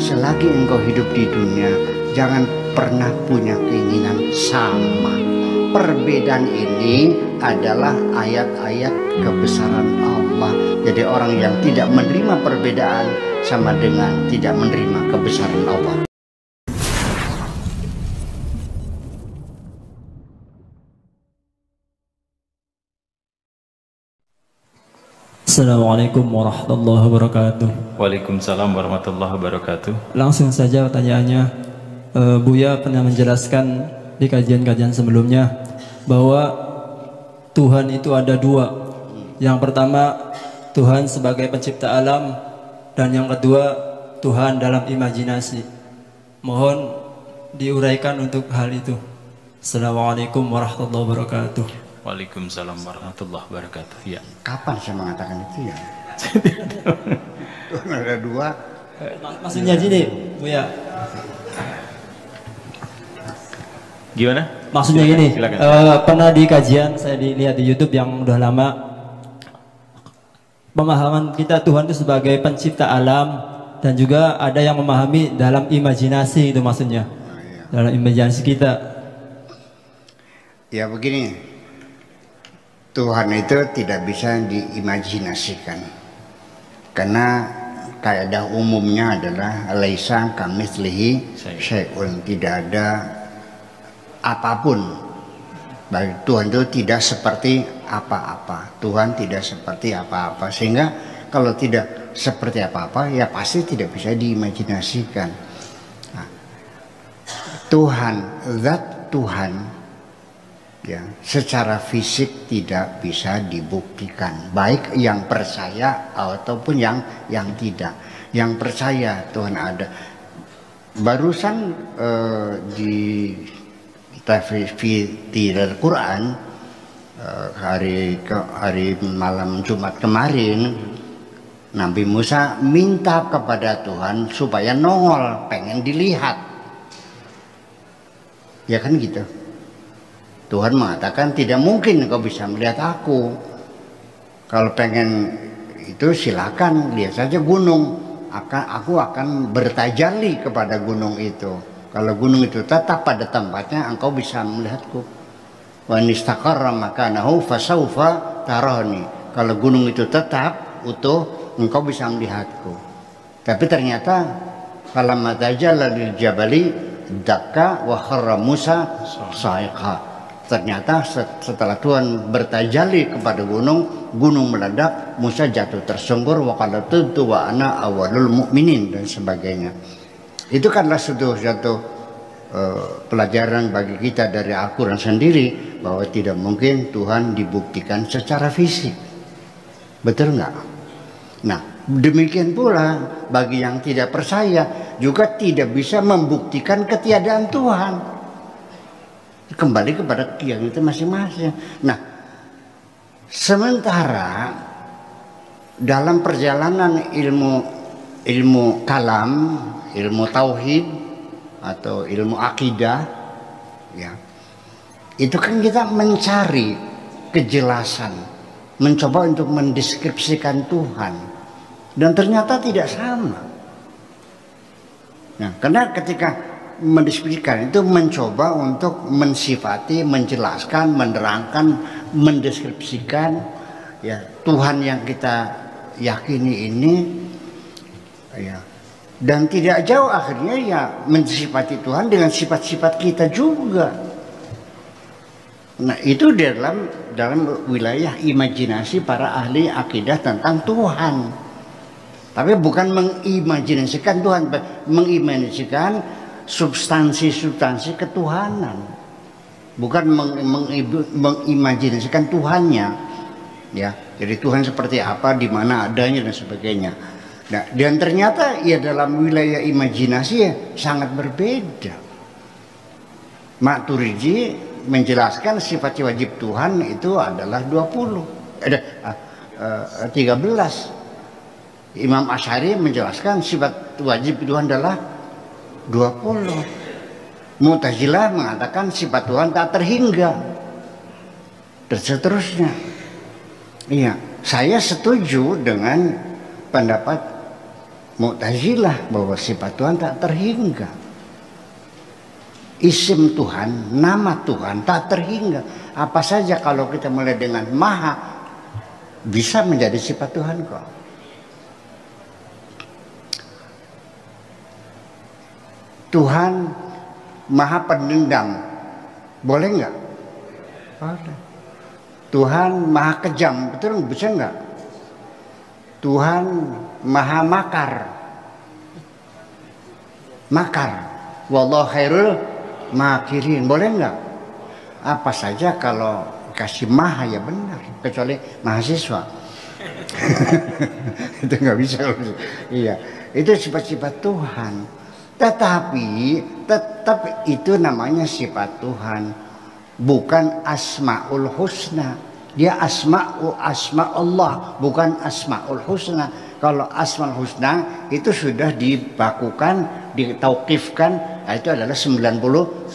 Selagi engkau hidup di dunia, jangan pernah punya keinginan sama. Perbedaan ini adalah ayat-ayat kebesaran Allah. Jadi orang yang tidak menerima perbedaan sama dengan tidak menerima kebesaran Allah. Assalamualaikum warahmatullahi wabarakatuh. Waalaikumsalam warahmatullahi wabarakatuh. Langsung saja pertanyaannya, Buya pernah menjelaskan di kajian-kajian sebelumnya bahwa Tuhan itu ada dua. Yang pertama Tuhan sebagai pencipta alam, dan yang kedua Tuhan dalam imajinasi. Mohon diuraikan untuk hal itu. Assalamualaikum warahmatullahi wabarakatuh. Waalaikumsalam warahmatullahi wabarakatuh. Ya. Kapan saya mengatakan itu ya? Tuhan ada dua. Maksudnya gini, Buya. Gimana? Maksudnya Silakan, gini, silakan. pernah di kajian saya dilihat di YouTube yang udah lama, pemahaman kita Tuhan itu sebagai pencipta alam, dan juga ada yang memahami dalam imajinasi itu maksudnya, dalam imajinasi kita. Ya begini, Tuhan itu tidak bisa diimajinasikan, karena kaidah umumnya adalah laisa kamitslihi syai'un, tidak ada apapun. Bagi Tuhan itu tidak seperti apa-apa. Tuhan tidak seperti apa-apa, sehingga kalau tidak seperti apa-apa ya pasti tidak bisa diimajinasikan. Nah, Tuhan, zat Tuhan ya secara fisik tidak bisa dibuktikan, baik yang percaya ataupun yang tidak. Yang percaya Tuhan ada, barusan di Al-Quran hari malam Jumat kemarin, Nabi Musa minta kepada Tuhan supaya nongol, pengen dilihat, ya kan gitu. Tuhan mengatakan tidak mungkin kau bisa melihat aku. Kalau pengen itu silakan lihat saja gunung. Aku akan bertajalli kepada gunung itu. Kalau gunung itu tetap pada tempatnya, engkau bisa melihatku. Wa nistaqarra makanahu fasaufa tarani. Kalau gunung itu tetap utuh, engkau bisa melihatku. Tapi ternyata falamma tajalla lil jabali dakka wa kharra Musa sa'iqa. Ternyata setelah Tuhan bertajalli kepada gunung, gunung meledak, Musa jatuh tersungkur, wa qala tuntu wa ana awwalul mu'minin, dan sebagainya. Itu kanlah satu pelajaran bagi kita dari Al-Quran sendiri, bahwa tidak mungkin Tuhan dibuktikan secara fisik. Betul nggak? Nah, demikian pula bagi yang tidak percaya juga tidak bisa membuktikan ketiadaan Tuhan. Kembali kepada keyakinan itu masing-masing. Nah, sementara dalam perjalanan ilmu kalam, ilmu tauhid atau ilmu akidah, ya, itu kan kita mencari kejelasan, mencoba untuk mendeskripsikan Tuhan, dan ternyata tidak sama. Nah, karena ketika mendeskripsikan itu mencoba untuk mensifati, menjelaskan, menerangkan, mendeskripsikan ya Tuhan yang kita yakini ini, ya, dan tidak jauh akhirnya ya mensifati Tuhan dengan sifat-sifat kita juga. Nah, itu dalam wilayah imajinasi para ahli akidah tentang Tuhan. Tapi bukan mengimajinasikan Tuhan, mengimajinasikan substansi ketuhanan, bukan mengimajinasikan Tuhannya, ya. Jadi Tuhan seperti apa, di mana adanya, dan sebagainya. Nah, dan ternyata ya dalam wilayah imajinasi ya sangat berbeda. Maturidi menjelaskan sifat wajib Tuhan itu adalah 13. Imam Asy'ari menjelaskan sifat wajib Tuhan adalah 20. Mu'tazilah mengatakan sifat Tuhan tak terhingga, dan seterusnya. Iya, saya setuju dengan pendapat Mu'tazilah bahwa sifat Tuhan tak terhingga. Isim Tuhan, nama Tuhan tak terhingga. Apa saja kalau kita mulai dengan maha bisa menjadi sifat Tuhan kok. Tuhan maha pendendam, boleh nggak? Boleh. Tuhan maha kejam, betul bisa nggak? Tuhan maha makar, wallahu khairul makirin, boleh nggak? Apa saja kalau kasih maha ya benar, kecuali mahasiswa. Itu nggak bisa. Iya, itu sifat-sifat Tuhan. Tetapi tetap itu namanya sifat Tuhan, bukan asmaul husna. Dia asma Allah, bukan asmaul husna. Kalau asmaul husna itu sudah dibakukan, ditauqifkan, itu adalah 99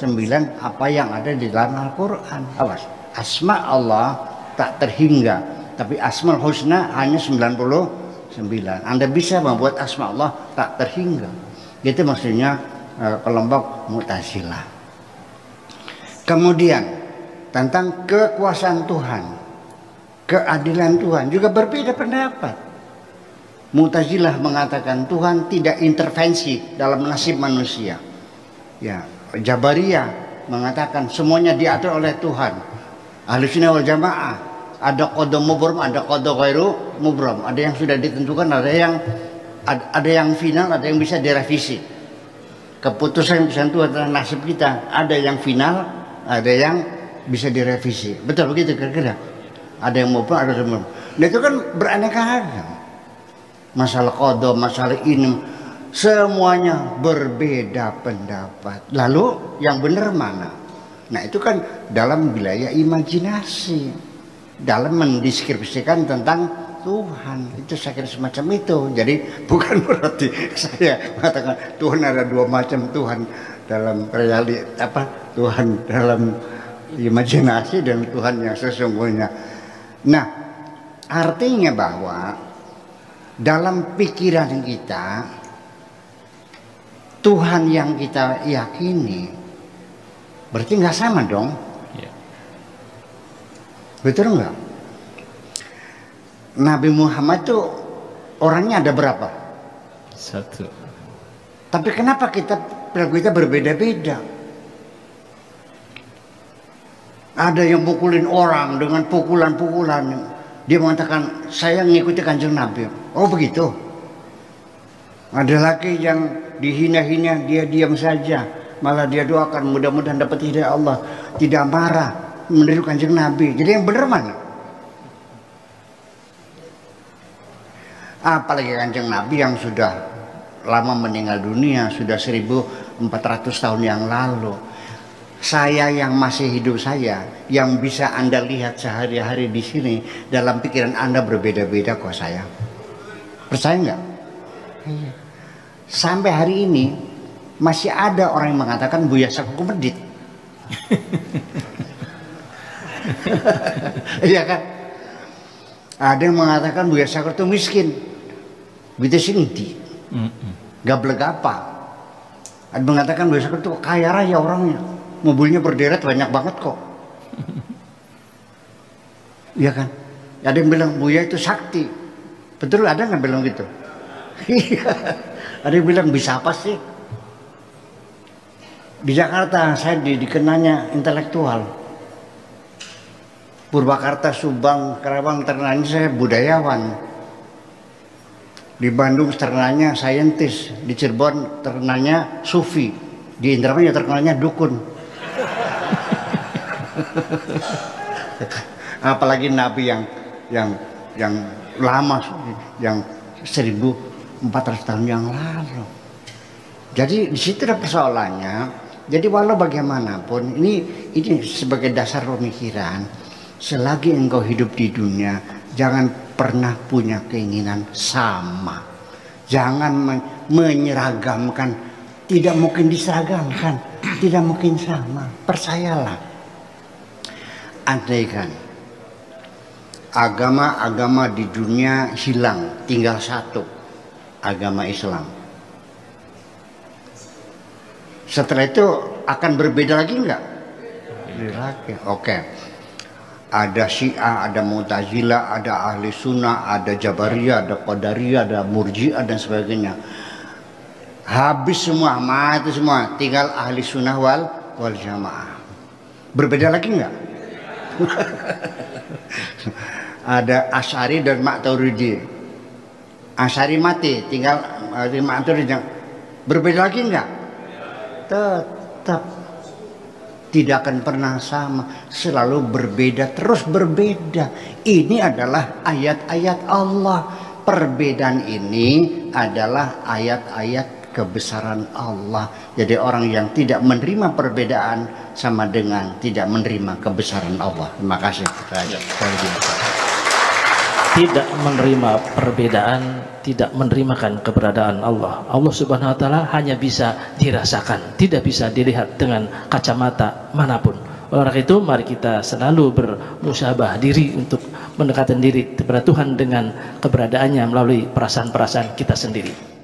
apa yang ada di dalam Al-Quran. Awas, asma Allah tak terhingga, tapi asmaul husna hanya 99. Anda bisa membuat asma Allah tak terhingga. Itu maksudnya kelompok Mu'tazilah. Kemudian tentang kekuasaan Tuhan, keadilan Tuhan juga berbeda pendapat. Mu'tazilah mengatakan Tuhan tidak intervensi dalam nasib manusia. Ya, Jabariyah mengatakan semuanya diatur oleh Tuhan. Ahlussunnah wal Jamaah ada qada mubram, ada qada ghairu mubram. Ada yang sudah ditentukan, ada yang final, ada yang bisa direvisi. Keputusan Tuhan adalah nasib kita. Ada yang final, ada yang bisa direvisi. Betul begitu kira-kira? Ada yang mubram, ada yang mubram. Nah itu kan beraneka ragam. Masalah qada, masalah ini, semuanya berbeda pendapat. Lalu yang benar mana? Nah itu kan dalam wilayah imajinasi, dalam mendeskripsikan tentang Tuhan. Itu saya kira semacam itu. Jadi bukan berarti saya mengatakan Tuhan ada dua macam, Tuhan dalam Tuhan dalam imajinasi dan Tuhan yang sesungguhnya. Nah, artinya bahwa dalam pikiran kita Tuhan yang kita yakini berarti nggak sama dong. Ya. Betul nggak? Nabi Muhammad itu orangnya ada berapa? 1. Tapi kenapa kita berbeda-beda? Ada yang pukulin orang dengan pukulan-pukulan. Dia mengatakan saya mengikuti Kanjeng Nabi. Oh begitu. Ada lagi yang dihina-hina, dia diam saja. Malah dia doakan mudah-mudahan dapat hidayah Allah. Tidak marah, meniru Kanjeng Nabi. Jadi yang benar mana? Apalagi Kanjeng Nabi yang sudah lama meninggal dunia, sudah 1400 tahun yang lalu. Saya yang masih hidup, saya yang bisa Anda lihat sehari-hari di sini, dalam pikiran Anda berbeda-beda kok saya. Percaya nggak? Sampai hari ini masih ada orang yang mengatakan Buya Saku medit. Iya kan? Ada yang mengatakan Buya Saku itu miskin. Gitu sih ngerti. Gablek apa? Ada yang mengatakan Buya Saku itu kaya raya orangnya. Mobilnya berderet banyak banget kok. Iya kan? Ada yang bilang Buya itu sakti. Betul, ada nggak bilang gitu? Iya. Ada yang bilang bisa apa sih? Di Jakarta saya dikenanya intelektual. Purwakarta, Subang, Karawang terkenanya saya budayawan. Di Bandung terkenanya saintis. Di Cirebon terkenanya sufi. Di Indramayu terkenanya dukun. Apalagi Nabi yang lama, yang 1400 tahun yang lalu. Jadi di situ ada persoalannya. Jadi walau bagaimanapun ini sebagai dasar pemikiran, selagi engkau hidup di dunia, jangan pernah punya keinginan sama. Jangan menyeragamkan. Tidak mungkin diseragamkan, tidak mungkin sama. Percayalah. Andaikan agama-agama di dunia hilang, tinggal satu, agama Islam. Setelah itu akan berbeda lagi enggak? Lagi. Oke. Ada Syiah, ada Mu'tazilah, ada Ahli Sunnah, ada Jabariyah, ada Qadariyah, ada Murji'ah dan sebagainya. Habis semua, mati semua, tinggal Ahli Sunnah wal Jamaah. Berbeda lagi enggak? Ada Asy'ari dan Maturidi. Asy'ari mati, tinggal Maturidi. Berbeda lagi enggak? Tetap tidak akan pernah sama, selalu berbeda, terus berbeda. Ini adalah ayat-ayat Allah. Perbedaan ini adalah ayat-ayat kebesaran Allah. Jadi orang yang tidak menerima perbedaan sama dengan tidak menerima kebesaran Allah. Terima kasih. Tidak menerima perbedaan, tidak menerimakan keberadaan Allah. Allah Subhanahu wa taala hanya bisa dirasakan, tidak bisa dilihat dengan kacamata manapun. Oleh karena itu mari kita selalu bermusyabah diri untuk mendekatkan diri kepada Tuhan dengan keberadaannya melalui perasaan-perasaan kita sendiri.